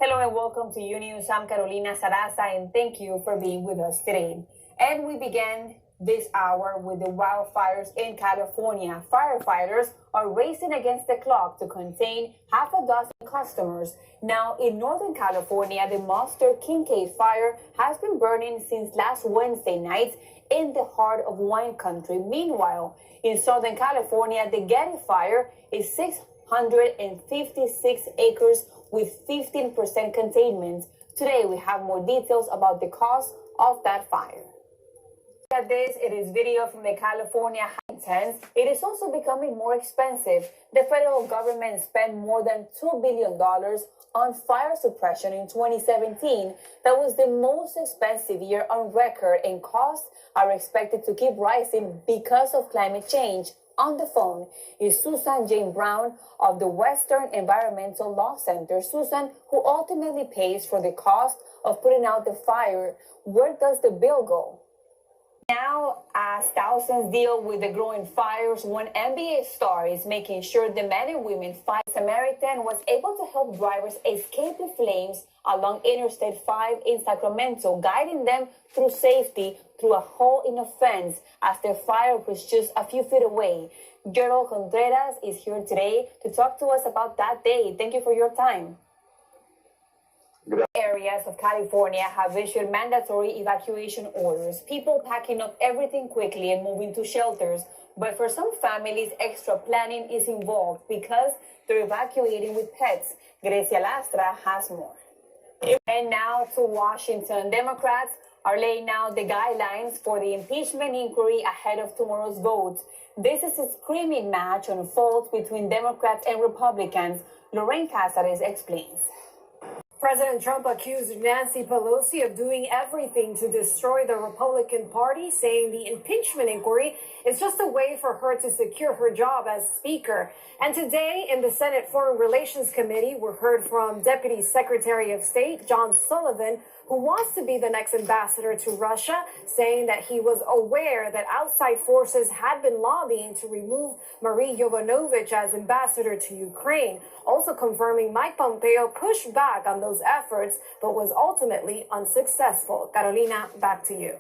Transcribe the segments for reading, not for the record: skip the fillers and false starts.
Hello and welcome to Unews. I'm Carolina Sarassa and thank you for being with us today. And we began this hour with the wildfires in California. Firefighters are racing against the clock to contain half a dozen customers. Now, in Northern California, the Monster Kincaid fire has been burning since last Wednesday night in the heart of wine country. Meanwhile, in Southern California, the Getty fire is 656 acres with 15% containment. Today, we have more details about the cause of that fire. At this, it is video from the California intense. It is also becoming more expensive. The federal government spent more than $2 billion on fire suppression in 2017. That was the most expensive year on record, and costs are expected to keep rising because of climate change. On the phone is Susan Jane Brown of the Western Environmental Law Center. Susan, who ultimately pays for the cost of putting out the fire. Where does the bill go? Now, as thousands deal with the growing fires, one NBA star is making sure the men and women fight. Samaritan was able to help drivers escape the flames along Interstate 5 in Sacramento, guiding them through safety through a hole in a fence as the fire was just a few feet away. Gerald Contreras is here today to talk to us about that day. Thank you for your time. Areas of California have issued mandatory evacuation orders, people packing up everything quickly and moving to shelters. But for some families, extra planning is involved because they're evacuating with pets. Grecia Lastra has more. And now to Washington. Democrats are laying out the guidelines for the impeachment inquiry ahead of tomorrow's vote. This is a screaming match unfolds between Democrats and Republicans. Lorraine Cázares explains. President Trump accused Nancy Pelosi of doing everything to destroy the Republican Party, saying the impeachment inquiry is just a way for her to secure her job as Speaker. And today in the Senate Foreign Relations Committee, we heard from Deputy Secretary of State John Sullivan, who wants to be the next ambassador to Russia, saying that he was aware that outside forces had been lobbying to remove Marie Yovanovitch as ambassador to Ukraine, also confirming Mike Pompeo pushed back on those efforts, but was ultimately unsuccessful. Carolina, back to you.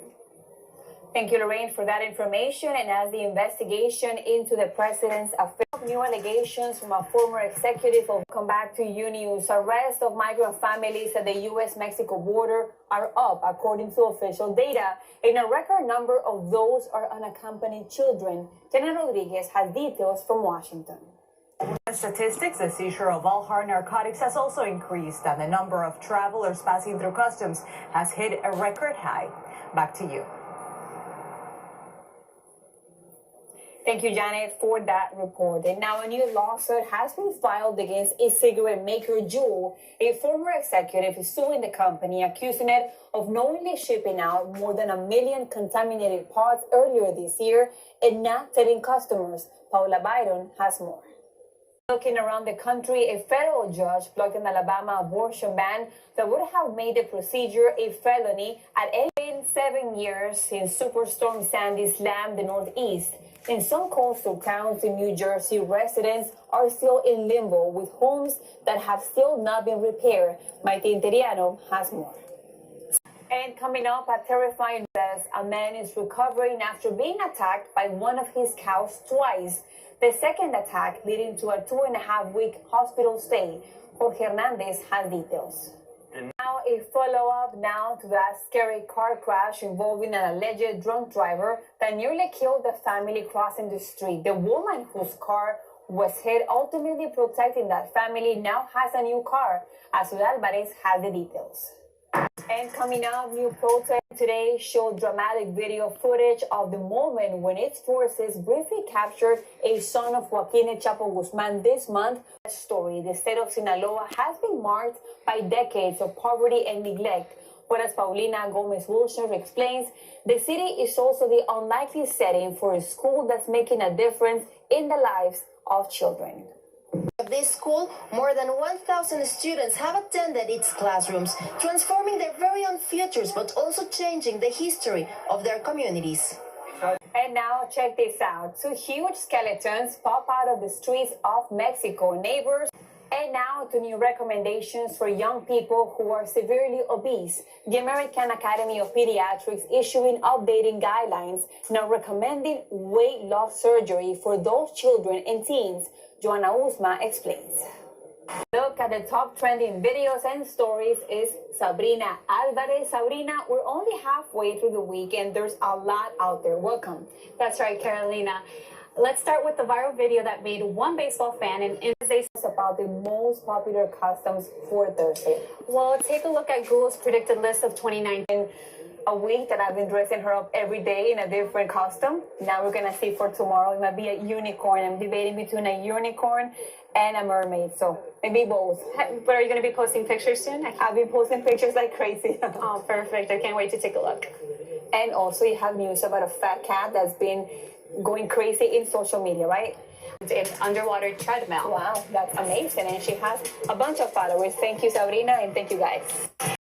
Thank you, Lorraine, for that information. And as the investigation into the president's affair, new allegations from a former executive will come back to Unews. Arrests of migrant families at the U.S.-Mexico border are up, according to official data, and a record number of those are unaccompanied children. Jenna Rodriguez has details from Washington. Statistics, the seizure of all hard narcotics has also increased, and the number of travelers passing through customs has hit a record high. Back to you. Thank you, Janet, for that report. And now a new lawsuit has been filed against e-cigarette maker Juul. A former executive is suing the company, accusing it of knowingly shipping out more than 1 million contaminated pods earlier this year and not telling customers. Paula Byron has more. Looking around the country, a federal judge blocked an Alabama abortion ban that would have made the procedure a felony at any rate. 7 years since Superstorm Sandy slammed the Northeast. In some coastal towns in New Jersey, residents are still in limbo with homes that have still not been repaired. Maite Interiano has more. And coming up, a terrifying death. A man is recovering after being attacked by one of his cows twice. The second attack leading to a 2.5-week hospital stay. Jorge Hernandez has details. And now a follow-up now to that scary car crash involving an alleged drunk driver that nearly killed the family crossing the street. The woman whose car was hit, ultimately protecting that family, now has a new car. Azul Alvarez has the details. And coming up, new protests today showed dramatic video footage of the moment when its forces briefly captured a son of Joaquin Chapo Guzman this month. Story, the state of Sinaloa has been marked by decades of poverty and neglect. But as Paulina Gomez-Wilshire explains, the city is also the unlikely setting for a school that's making a difference in the lives of children. Of this school, more than 1,000 students have attended its classrooms, transforming their very own futures, but also changing the history of their communities. And now check this out. 2 huge skeletons pop out of the streets of Mexico. Neighbors And now to new recommendations for young people who are severely obese. The American Academy of Pediatrics issuing updating guidelines now recommending weight loss surgery for those children and teens. Joanna Usma explains. Look at the top trending videos and stories is Sabrina Alvarez. Sabrina, we're only halfway through the week and there's a lot out there. Welcome. That's right, Carolina. Let's start with the viral video that made one baseball fan and about the most popular costumes for Thursday. Well, take a look at Google's predicted list of 2019. A week that I've been dressing her up every day in a different costume. Now we're gonna see for tomorrow. It might be a unicorn. I'm debating between a unicorn and a mermaid. So maybe both. But are you going to be posting pictures soon? I've been posting pictures like crazy. Oh, perfect. I can't wait to take a look. And also you have news about a fat cat that's been going crazy in social media, right? An underwater treadmill. Wow, that's amazing. And she has a bunch of followers. Thank you, Sabrina, and thank you guys.